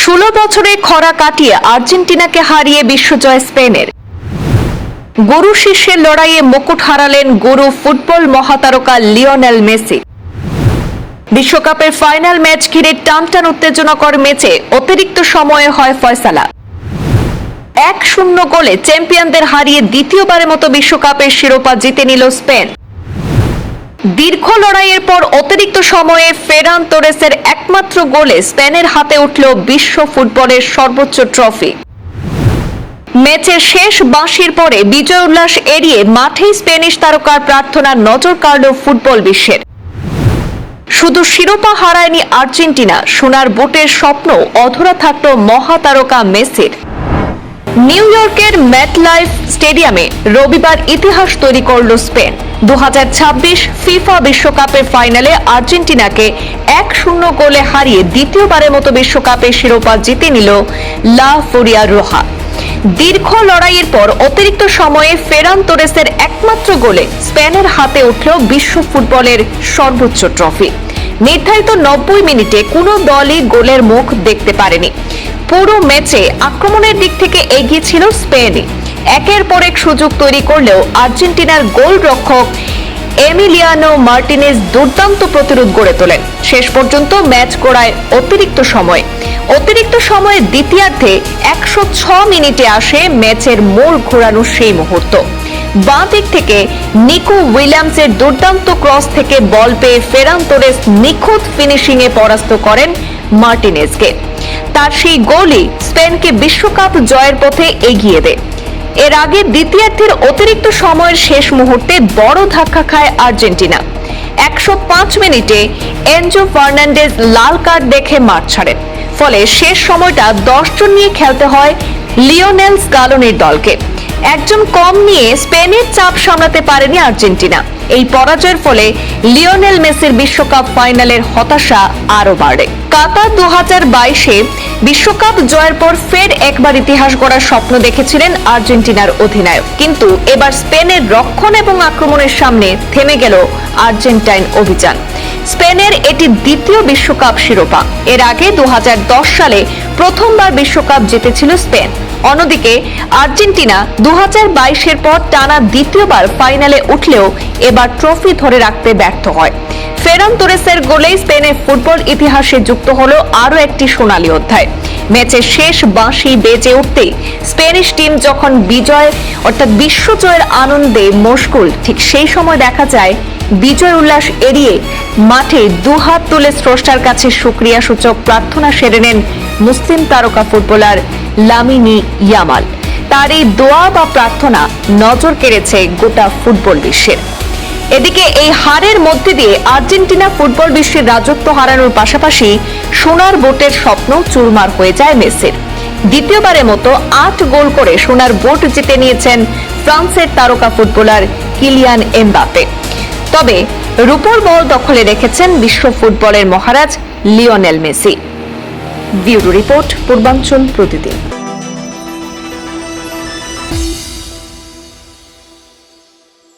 16 বছরে খরা কাটিয়ে আর্জেন্টিনাকে হারিয়ে বিশ্বজয় স্পেনের। গুরু শিষ্যের লড়াইয়ে মুকুট হারালেন গুরু ফুটবল মহাতারকা লিওনেল মেসি। বিশ্বকাপের ফাইনাল ম্যাচ ঘিরে টানটান উত্তেজনাকর ম্যাচে অতিরিক্ত সময়ে হয় ফয়সালা। 1-0 গোলে চ্যাম্পিয়নদের হারিয়ে দ্বিতীয়বারের মতো বিশ্বকাপের শিরোপা জিতে নিল স্পেন। দীর্ঘ লড়াইয়ের পর অতিরিক্ত সময়ে ফেরান তোরেসের একমাত্র গোলে স্পেনের হাতে উঠল বিশ্ব ফুটবলের সর্বোচ্চ ট্রফি। ম্যাচের শেষ বাঁশির পরে বিজয় উল্লাস এড়িয়ে মাঠেই স্প্যানিশ তারকার প্রার্থনার নজর কাড়ল ফুটবল বিশ্বের। শুধু শিরোপা হারায়নি আর্জেন্টিনা, সোনার বুটের স্বপ্ন অধরা থাকল মহাতারকা মেসির। নিউ ইয়র্কের ম্যাটলাইফ স্টেডিয়ামে রবিবার ইতিহাস তৈরি করল স্পেন। 2026 ফিফা বিশ্বকাপের ফাইনালে আর্জেন্টিনাকে 1-0 গোলে হারিয়ে দ্বিতীয়বারের মতো বিশ্বকাপের শিরোপা জিতে নিল লা ফুরিয়া রোহা। দীর্ঘ লড়াইয়ের পর অতিরিক্ত সময়ে ফেরান তোরেসের একমাত্র গোলে স্পেনের হাতে উঠল বিশ্ব ফুটবলের সর্বোচ্চ ট্রফি। নির্ধারিত 90 মিনিটে কোনো দলই গোলের মুখ দেখতে পারেনি। পুরো ম্যাচে আক্রমণের দিক থেকে এগিয়ে ছিল স্পেনই। একের পর এক সুযোগ তৈরি করলেও আর্জেন্টিনার গোলরক্ষক এমিলিয়ানো মার্টিনেজ দুর্দান্ত প্রতিরোধ গড়ে তোলেন। শেষ পর্যন্ত ম্যাচ গড়ায় অতিরিক্ত সময়ে দ্বিতীয়ার্ধে 106 মিনিটে আসে ম্যাচের মোড় ঘোরানোর সেই মুহূর্ত। বাঁ দিক থেকে নিকো উইলিয়ামসের দুর্দান্ত ক্রস থেকে বল পেয়ে ফেরান তোরেস নিখুঁত ফিনিশিং এ পরাস্ত করেন মার্টিনেজকে। তার সেই গোলই স্পেনকে বিশ্বকাপ জয়ের পথে এগিয়ে দেয়। এর আগে দ্বিতীয়ার্ধের অতিরিক্ত সময়ের শেষ মুহূর্তে বড় ধাক্কা খায় আর্জেন্টিনা। 105 মিনিটে এনজো ফার্নান্ডেজ লাল কার্ড দেখে মাঠ ছাড়েন। ফলে শেষ সময়টা 10 জন নিয়ে খেলতে হয় লিওনেল স্কালোনির দলকে। একজন কম নিয়ে স্পেনের চাপ সামলাতে পারেনি আর্জেন্টিনা। এই পরাজয়ের ফলে লিওনেল মেসির বিশ্বকাপ ফাইনালের হতাশা আরো বাড়ে। কাতার 2022-এ বিশ্বকাপ জয়ের পর ফের একবার ইতিহাস গড়ার স্বপ্ন দেখেছিলেন আর্জেন্টিনার অধিনায়ক, কিন্তু এবার স্পেনের রক্ষণ এবং আক্রমণের সামনে থেমে গেল আর্জেন্টাইন অভিযান। স্পেনের এটি দ্বিতীয় বিশ্বকাপ শিরোপা। এর আগে 2010 সালে প্রথমবার বিশ্বকাপ জিতেছিল স্পেন। অন্যদিকে আর্জেন্টিনা 2022-এর পর টানা দ্বিতীয়বার ফাইনালে উঠলেও এবার ট্রফি ধরে রাখতে ব্যর্থ হয়। ফেরান তোরেসের গোলেই স্পেনের ফুটবল ইতিহাসে যুক্ত হলো আরো একটি সোনালী অধ্যায়। ম্যাচের শেষ বাঁশি বেজে উঠতেই স্প্যানিশ টিম যখন বিজয় অর্থাৎ বিশ্বজয়ের আনন্দে মশগুল, ঠিক সেই সময় দেখা যায় বিজয় উল্লাস এড়িয়ে মাঠে দুহাত তুলে স্রষ্টার কাছে শুকরিয়া সূচক প্রার্থনা সেরে নেন মুসলিম তারকা ফুটবলার লামিনে ইয়ামাল। তার এই দোয়া বা প্রার্থনা নজর কেড়েছে গোটা ফুটবল বিশ্বের। এদিকে এই হারের মধ্যে দিয়ে আর্জেন্টিনা ফুটবল বিশ্বের রাজত্ব হারানোর পাশাপাশি সোনার বুটের স্বপ্ন চুরমার হয়ে যায় মেসির। দ্বিতীয়বারের মতো 8 গোল করে সোনার বুট জিতে নিয়েছেন ফ্রান্সের তারকা ফুটবলার কিলিয়ান এমবাপে। তবে রূপোর বল দখলে রেখেছেন বিশ্ব ফুটবলের মহারাজ লিওনেল মেসি। ব্যুরো রিপোর্ট, পূর্বাঞ্চল প্রতিদিন।